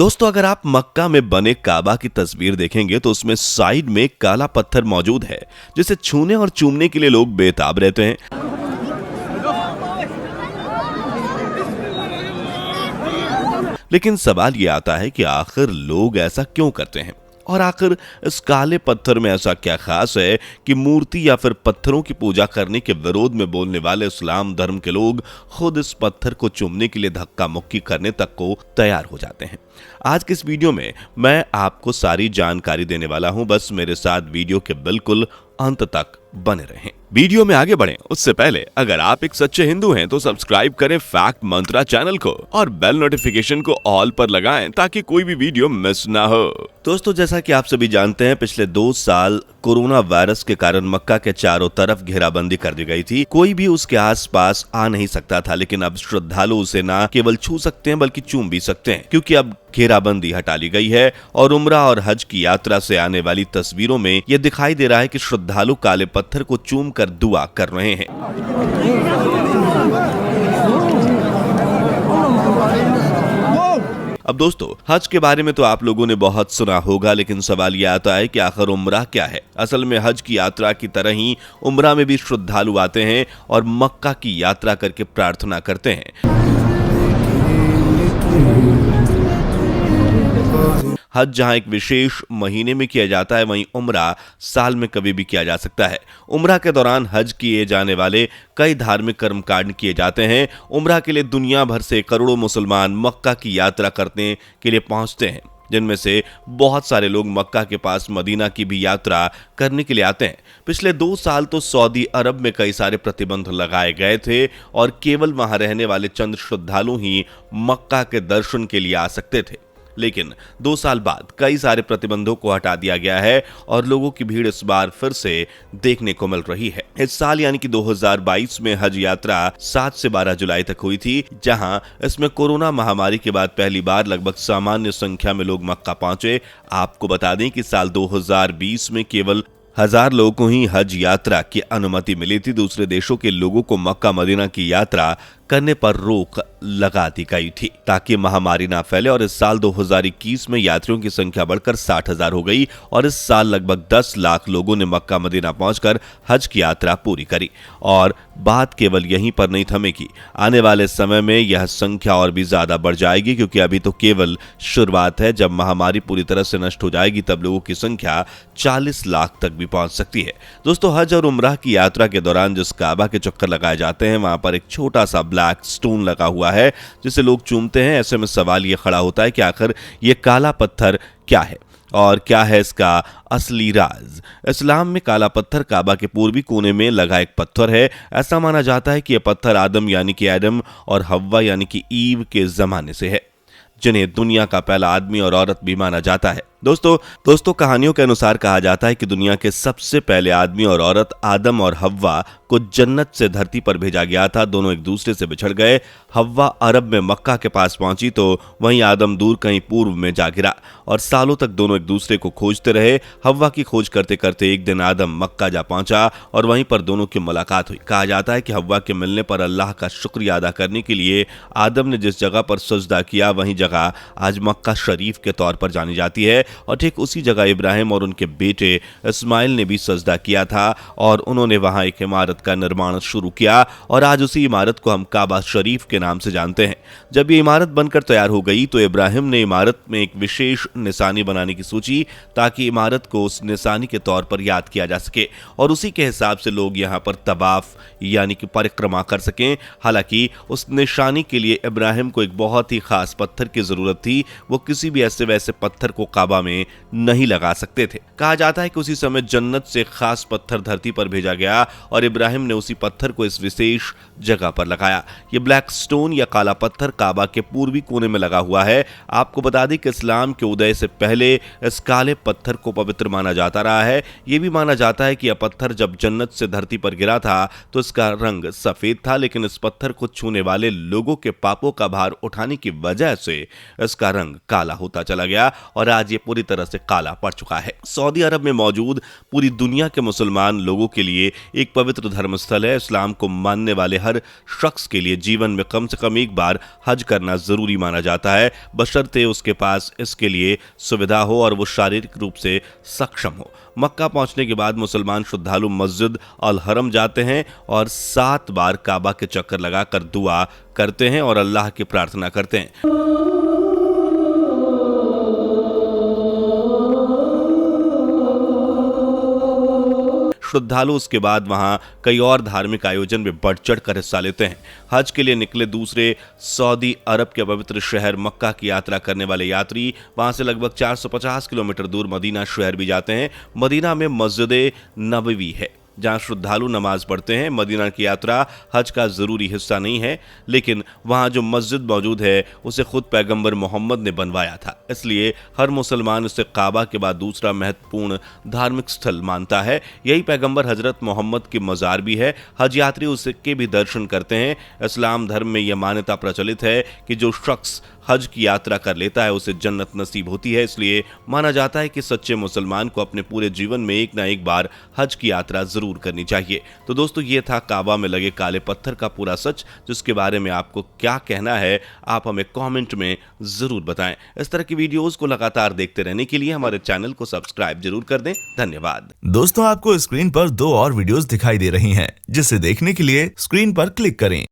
दोस्तों, अगर आप मक्का में बने काबा की तस्वीर देखेंगे तो उसमें साइड में काला पत्थर मौजूद है जिसे छूने और चूमने के लिए लोग बेताब रहते हैं। लेकिन सवाल ये आता है कि आखिर लोग ऐसा क्यों करते हैं और आखिर इस काले पत्थर में ऐसा क्या खास है कि मूर्ति या फिर पत्थरों की पूजा करने के विरोध में बोलने वाले इस्लाम धर्म के लोग खुद इस पत्थर को चूमने के लिए धक्का मुक्की करने तक को तैयार हो जाते हैं। आज के इस वीडियो में मैं आपको सारी जानकारी देने वाला हूं, बस मेरे साथ वीडियो के बिल्कुल अंत तक बने रहें। वीडियो में आगे बढ़ें उससे पहले अगर आप एक सच्चे हिंदू हैं तो सब्सक्राइब करें फैक्ट मंत्रा चैनल को और बेल नोटिफिकेशन को ऑल पर लगाएं ताकि कोई भी वीडियो मिस ना हो। दोस्तों, जैसा कि आप सभी जानते हैं, पिछले 2 साल कोरोना वायरस के कारण मक्का के चारों तरफ घेराबंदी कर दी गई थी। कोई भी उसके आसपास आ नहीं सकता था, लेकिन अब श्रद्धालु उसे न केवल छू सकते हैं बल्कि चूम भी सकते हैं, क्योंकि अब घेराबंदी हटा ली गई है और उम्रा और हज की यात्रा से आने वाली तस्वीरों में यह दिखाई दे रहा है कि श्रद्धालु काले पत्थर को चूम कर दुआ कर रहे हैं। अब दोस्तों, हज के बारे में तो आप लोगों ने बहुत सुना होगा, लेकिन सवाल यह आता है कि आखिर उम्रा क्या है। असल में हज की यात्रा की तरह ही उम्रा में भी श्रद्धालु आते हैं और मक्का की यात्रा करके प्रार्थना करते हैं। हज जहां एक विशेष महीने में किया जाता है, वहीं उम्रा साल में कभी भी किया जा सकता है। उम्रा के दौरान हज किए जाने वाले कई धार्मिक कर्मकांड किए जाते हैं। उम्रा के लिए दुनिया भर से करोड़ों मुसलमान मक्का की यात्रा करने के लिए पहुंचते हैं, जिनमें से बहुत सारे लोग मक्का के पास मदीना की भी यात्रा करने के लिए आते हैं। पिछले 2 साल तो सऊदी अरब में कई सारे प्रतिबंध लगाए गए थे और केवल वहां रहने वाले चंद श्रद्धालु ही मक्का के दर्शन के लिए आ सकते थे। लेकिन 2 साल बाद कई सारे प्रतिबंधों को हटा दिया गया है और लोगों की भीड़ इस बार फिर से देखने को मिल रही है। इस साल यानी कि 2022 में हज यात्रा 7 से 12 जुलाई तक हुई थी, जहां इसमें कोरोना महामारी के बाद पहली बार लगभग सामान्य संख्या में लोग मक्का पहुंचे। आपको बता दें कि साल 2020 में केवल 1000 लोगों को ही हज यात्रा की अनुमति मिली थी। दूसरे देशों के लोगों को मक्का मदीना की यात्रा करने पर रोक लगा दी गई थी ताकि महामारी ना फैले, और इस साल 2021 में यात्रियों की संख्या बढ़कर 60,000 हो गई और इस साल लगभग 10 लाख लोगों ने मक्का मदीना पहुंचकर हज की यात्रा पूरी करी। और बात केवल यहीं पर नहीं थमेगी, आने वाले समय में यह संख्या और भी ज्यादा बढ़ जाएगी, क्योंकि अभी तो केवल शुरुआत है। जब महामारी पूरी तरह से नष्ट हो जाएगी तब लोगों की संख्या 40 लाख तक भी पहुंच सकती है। दोस्तों, हज और उम्राह की यात्रा के दौरान जिस काबा के चक्कर लगाए जाते हैं, वहां पर एक छोटा सा ब्लैक स्टोन लगा हुआ है जिसे लोग चूमते हैं। ऐसे में सवाल यह खड़ा होता है कि आखिर यह काला पत्थर क्या है और क्या है इसका असली राज। इस्लाम में काला पत्थर काबा के पूर्वी कोने में लगा एक पत्थर है। ऐसा माना जाता है कि यह पत्थर आदम यानी कि एडम और हव्वा यानी कि ईव के जमाने से है, जिन्हें दुनिया का पहला आदमी और औरत भी माना जाता है। दोस्तों कहानियों के अनुसार कहा जाता है कि दुनिया के सबसे पहले आदमी और औरत आदम और हव्वा को जन्नत से धरती पर भेजा गया था। दोनों एक दूसरे से बिछड़ गए। हव्वा अरब में मक्का के पास पहुंची तो वहीं आदम दूर कहीं पूर्व में जा गिरा और सालों तक दोनों एक दूसरे को खोजते रहे। हव्वा की खोज करते करते एक दिन आदम मक्का जा पहुंचा और वहीं पर दोनों की मुलाकात हुई। कहा जाता है कि हव्वा के मिलने पर अल्लाह का शुक्रिया अदा करने के लिए आदम ने जिस जगह पर सजदा किया, वही जगह आज मक्का शरीफ के तौर पर जानी जाती है। और ठीक उसी जगह इब्राहिम और उनके बेटे इस्माइल ने भी सजदा किया था और उन्होंने वहां एक इमारत का निर्माण शुरू किया और आज उसी इमारत को हम काबा शरीफ के नाम से जानते हैं। जब ये इमारत बनकर तैयार हो गई तो इब्राहिम ने इमारत में एक विशेष निशानी बनाने की सोची ताकि इमारत को उस निशानी के तौर पर याद किया जा सके और उसी के हिसाब से लोग यहाँ पर तवाफ यानी कि परिक्रमा कर सकें। हालांकि उस निशानी के लिए इब्राहिम को एक बहुत ही खास पत्थर की जरूरत थी। वो किसी भी ऐसे वैसे पत्थर को काबा में नहीं लगा सकते थे। कहा जाता है कि उसी समय जन्नत से खास पत्थर धरती पर भेजा गया और इब्राहिम ने उसी पत्थर को इस विशेष जगह पर लगाया। ये ब्लैक स्टोन या काला पत्थर काबा के पूर्वी कोने में लगा हुआ है। आपको बता दें कि इस्लाम के उदय से पहले इस काले पत्थर को पवित्र माना जाता रहा है। यह भी माना जाता है कि यह पत्थर जब जन्नत से धरती पर गिरा था तो इसका रंग सफेद था, लेकिन इस पत्थर को छूने वाले लोगों के पापों का भार उठाने की वजह से इसका रंग काला होता चला गया और आज ये पूरी तरह से काला पड़ चुका है। सऊदी अरब में मौजूद पूरी दुनिया के मुसलमान लोगों के लिए एक पवित्र धर्मस्थल है। इस्लाम को मानने वाले हर शख्स के लिए जीवन में कम से कम एक बार हज करना जरूरी माना जाता है, बशर्ते उसके पास इसके लिए सुविधा हो और वो शारीरिक रूप से सक्षम हो। मक्का पहुंचने के बाद मुसलमान श्रद्धालु मस्जिद अल हरम जाते हैं और 7 बार काबा के चक्कर लगाकर दुआ करते हैं और अल्लाह की प्रार्थना करते हैं। श्रद्धालु उसके बाद वहां कई और धार्मिक आयोजन में बढ़ चढ़ कर हिस्सा लेते हैं। हज के लिए निकले दूसरे सऊदी अरब के पवित्र शहर मक्का की यात्रा करने वाले यात्री वहां से लगभग 450 किलोमीटर दूर मदीना शहर भी जाते हैं। मदीना में मस्जिद नबवी है जहां श्रद्धालु नमाज पढ़ते हैं। मदीना की यात्रा हज का जरूरी हिस्सा नहीं है, लेकिन वहां जो मस्जिद मौजूद है उसे खुद पैगंबर मोहम्मद ने बनवाया था, इसलिए हर मुसलमान उसे काबा के बाद दूसरा महत्वपूर्ण धार्मिक स्थल मानता है। यही पैगंबर हजरत मोहम्मद की मजार भी है। हज यात्री उसके भी दर्शन करते हैं। इस्लाम धर्म में यह मान्यता प्रचलित है कि जो शख्स हज की यात्रा कर लेता है उसे जन्नत नसीब होती है, इसलिए माना जाता है कि सच्चे मुसलमान को अपने पूरे जीवन में एक ना एक बार हज की यात्रा जरूर करनी चाहिए। तो दोस्तों, ये था काबा में लगे काले पत्थर का पूरा सच, जिसके बारे में आपको क्या कहना है आप हमें कमेंट में जरूर बताएं। इस तरह की वीडियोस को लगातार देखते रहने के लिए हमारे चैनल को सब्सक्राइब जरूर कर दें। धन्यवाद। दोस्तों, आपको स्क्रीन पर 2 और वीडियोस दिखाई दे रही हैं, जिसे देखने के लिए स्क्रीन पर क्लिक करें।